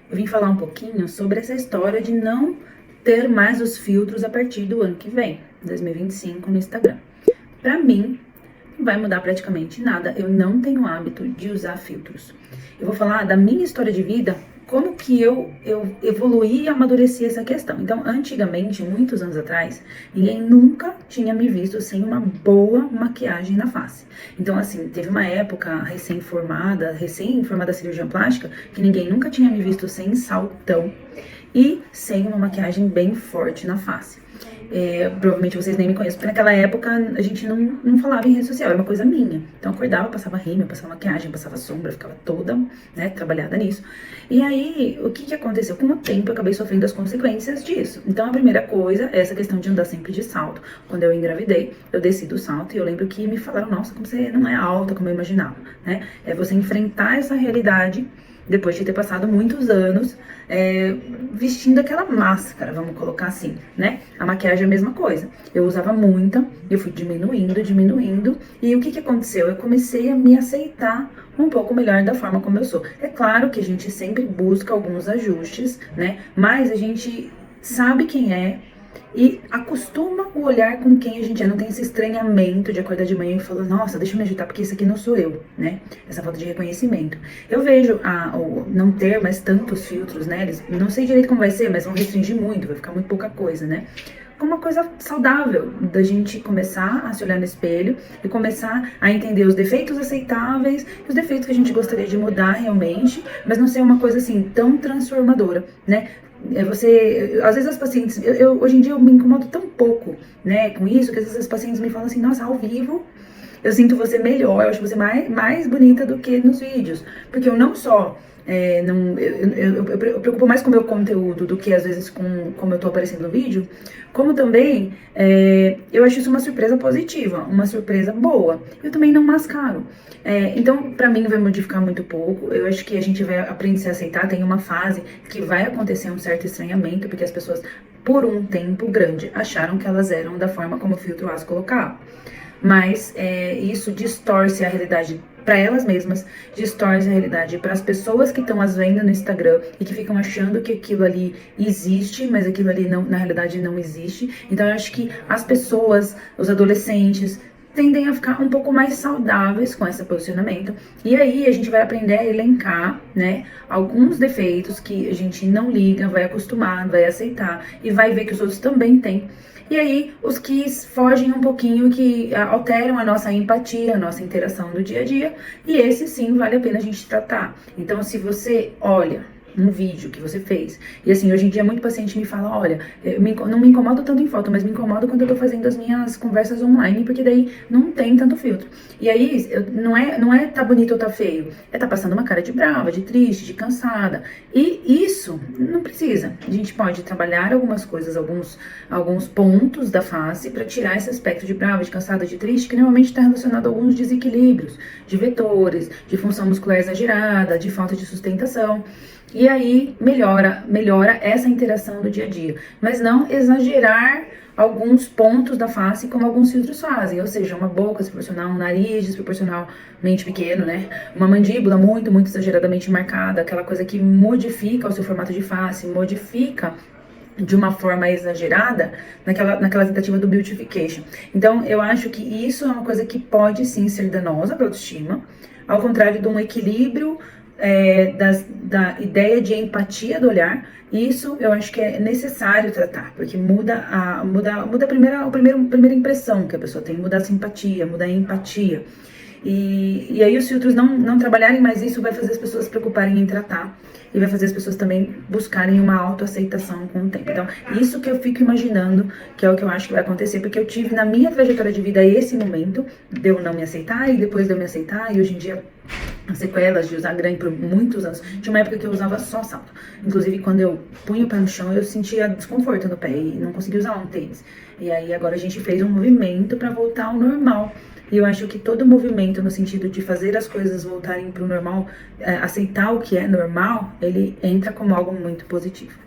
eu vim falar um pouquinho sobre essa história de não ter mais os filtros a partir do ano que vem, 2025, no Instagram. Pra mim, não vai mudar praticamente nada, eu não tenho hábito de usar filtros. Eu vou falar da minha história de vida, como que eu evoluí e amadureci essa questão. Então, antigamente, muitos anos atrás, ninguém nunca tinha me visto sem uma boa maquiagem na face. Então, assim, teve uma época recém-formada cirurgia plástica, que ninguém nunca tinha me visto sem saltão e sem uma maquiagem bem forte na face. Provavelmente vocês nem me conhecem, porque naquela época a gente não falava em rede social, era uma coisa minha. Então eu acordava, passava rímel, passava maquiagem, passava sombra, ficava toda, né, trabalhada nisso. E aí, o que aconteceu? Com o tempo eu acabei sofrendo as consequências disso. Então a primeira coisa é essa questão de andar sempre de salto. Quando eu engravidei, eu desci do salto e eu lembro que me falaram, nossa, como você não é alta como eu imaginava, né? É você enfrentar essa realidade depois de ter passado muitos anos vestindo aquela máscara, vamos colocar assim, né? A maquiagem é a mesma coisa. Eu usava muita, eu fui diminuindo, e o que aconteceu? Eu comecei a me aceitar um pouco melhor da forma como eu sou. É claro que a gente sempre busca alguns ajustes, né? Mas a gente sabe quem é, e acostuma o olhar com quem a gente é, não tem esse estranhamento de acordar de manhã e falar, nossa, deixa eu me ajeitar porque isso aqui não sou eu, né? Essa falta de reconhecimento. Eu vejo o não ter mais tantos filtros, né? Eles, não sei direito como vai ser, mas vão restringir muito, vai ficar muito pouca coisa, né? Como uma coisa saudável da gente começar a se olhar no espelho e começar a entender os defeitos aceitáveis e os defeitos que a gente gostaria de mudar realmente, mas não ser uma coisa assim tão transformadora, né? Às vezes as pacientes, hoje em dia eu me incomodo tão pouco, né, com isso, que às vezes as pacientes me falam assim, nossa, ao vivo eu sinto você melhor, eu acho você mais bonita do que nos vídeos, porque eu não só eu preocupo mais com o meu conteúdo do que às vezes com como eu tô aparecendo no vídeo, como também eu acho isso uma surpresa positiva, uma surpresa boa. Eu também não mascaro. Então, pra mim vai modificar muito pouco. Eu acho que a gente vai aprender a se aceitar. Tem uma fase que vai acontecer um certo estranhamento, porque as pessoas, por um tempo grande, acharam que elas eram da forma como o filtro as colocava. Mas isso distorce a realidade para elas mesmas, distorce a realidade para as pessoas que estão as vendo no Instagram e que ficam achando que aquilo ali existe, mas aquilo ali não, na realidade não existe. Então eu acho que as pessoas, os adolescentes, tendem a ficar um pouco mais saudáveis com esse posicionamento. E aí a gente vai aprender a elencar, né, alguns defeitos que a gente não liga, vai acostumar, vai aceitar e vai ver que os outros também têm. E aí, os que fogem um pouquinho, que alteram a nossa empatia, a nossa interação do dia a dia, e esse sim vale a pena a gente tratar. Então, se você olha um vídeo que você fez, e assim, hoje em dia muito paciente me fala, olha, não me incomodo tanto em foto, mas me incomodo quando eu tô fazendo as minhas conversas online, porque daí não tem tanto filtro. E aí, não é tá bonito ou tá feio, é tá passando uma cara de brava, de triste, de cansada, e isso não precisa. A gente pode trabalhar algumas coisas, alguns pontos da face para tirar esse aspecto de brava, de cansada, de triste, que normalmente está relacionado a alguns desequilíbrios, de vetores, de função muscular exagerada, de falta de sustentação. E aí melhora essa interação do dia a dia, mas não exagerar alguns pontos da face como alguns filtros fazem, ou seja, uma boca desproporcional, um nariz desproporcionalmente pequeno, né? Uma mandíbula muito exageradamente marcada, aquela coisa que modifica o seu formato de face, modifica de uma forma exagerada naquela tentativa do beautification. Então, eu acho que isso é uma coisa que pode sim ser danosa para a autoestima, ao contrário de um equilíbrio da ideia de empatia do olhar. Isso eu acho que é necessário tratar, porque muda a primeira impressão que a pessoa tem, muda a simpatia, muda a empatia. E aí os filtros não trabalharem mais isso vai fazer as pessoas se preocuparem em tratar e vai fazer as pessoas também buscarem uma autoaceitação com o tempo. Então, isso que eu fico imaginando que é o que eu acho que vai acontecer, porque eu tive na minha trajetória de vida esse momento de eu não me aceitar e depois de eu me aceitar, e hoje em dia as sequelas de usar grande por muitos anos. Tinha uma época que eu usava só salto. Inclusive, quando eu punho o pé no chão, eu sentia desconforto no pé e não conseguia usar um tênis. E aí, agora a gente fez um movimento para voltar ao normal. E eu acho que todo movimento no sentido de fazer as coisas voltarem para o normal, aceitar o que é normal, ele entra como algo muito positivo.